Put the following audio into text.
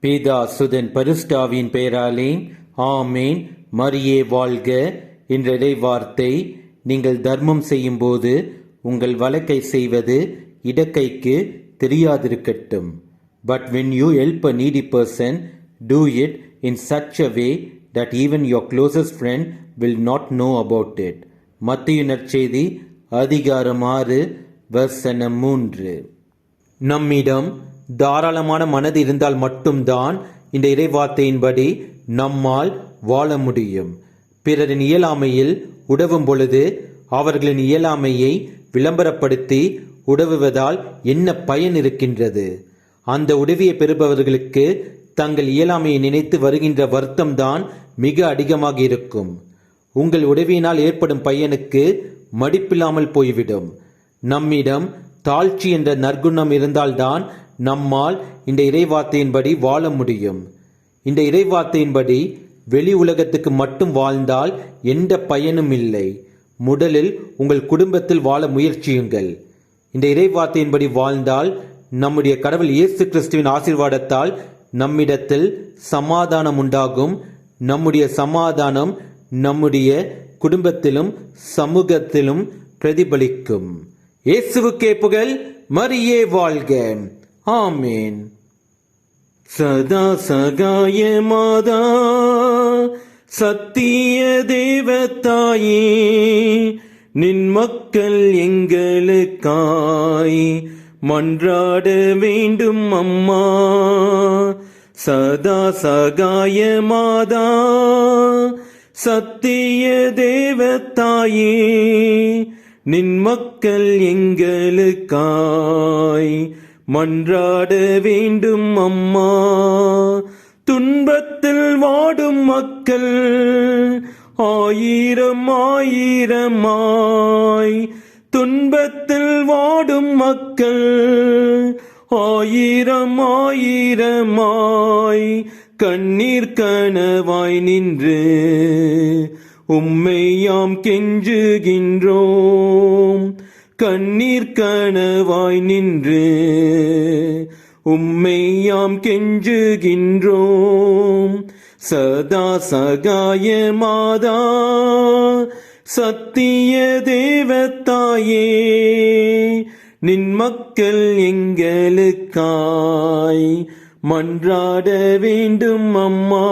பிதா சுதன் பரிசுத்தாவியின் பெயராலே ஆமேன். மரியே வாழ்க. என்ற இறைவார்த்தை, நீங்கள் தர்மம் செய்யும்போது உங்கள் வலக்கை செய்வது இடக்கைக்கு தெரியாதிருக்கட்டும். But when you help a needy person, do it in such a way that even your closest friend will not know about it. மத்தேயு நற்செய்தி அதிகாரம் 6 வசனம் 3. நம்மிடம் தாராளமான மனது இருந்தால் மட்டும்தான் இந்த இறைவார்த்தையின்படி நம்மால் வாழ முடியும். பிறரின் இயலாமையில் உதவும் பொழுது அவர்களின் இயலாமையை விளம்பரப்படுத்தி உதவுவதால் என்ன பயன் இருக்கின்றது? அந்த உதவியை பெறுபவர்களுக்கு தங்கள் இயலாமையை நினைத்து வருகின்ற வருத்தம்தான் மிக அதிகமாக இருக்கும். உங்கள் உதவியினால் ஏற்படும் பயனுக்கு மதிப்பில்லாமல் போய்விடும். நம்மிடம் தாழ்ச்சி என்ற நற்குணம் இருந்தால்தான் நம்மால் இந்த இறைவார்த்தையின்படி வாழ முடியும். இந்த இறைவார்த்தையின்படி வெளி உலகத்துக்கு மட்டும் வாழ்ந்தால் எந்த பயனும் இல்லை. முதலில் உங்கள் குடும்பத்தில் வாழ முயற்சியுங்கள். இந்த இறைவார்த்தையின்படி வாழ்ந்தால் நம்முடைய கடவுள் இயேசு கிறிஸ்துவின் ஆசீர்வாதத்தால் நம்மிடத்தில் சமாதானம் உண்டாகும். நம்முடைய சமாதானம் நம்முடைய குடும்பத்திலும் சமூகத்திலும் பிரதிபலிக்கும். இயேசுவுக்கே புகழ். மரியே வாழ்க. ஆமேன். சதா சகாய மாதா, சத்திய தேவதாயே, நின் மக்கள் எங்களுக்காய் மன்றாட வேண்டும் அம்மா. சதா சகாய மாதா, சத்திய தேவதாயே, நின் மக்கள் எங்களுக்காய் மன்றாட வேண்டும் அம்மா. துன்பத்தில் வாடும் மக்கள் ஆயிரம் ஆயிரமாய், துன்பத்தில் வாடும் மக்கள் ஆயிரம் ஆயிரமாய், கண்ணீர் கனவாய் நின்று உம்மை யாம் கெஞ்சுகின்றோம். கண்ணீர் கனவாய் நின்று உம்மை யாம் கெஞ்சுகின்றோம். சதா சகாய மாதா, சத்திய தேவதாயே, நின் மக்கள் எங்களுக்காய் மன்றாட வேண்டும் அம்மா.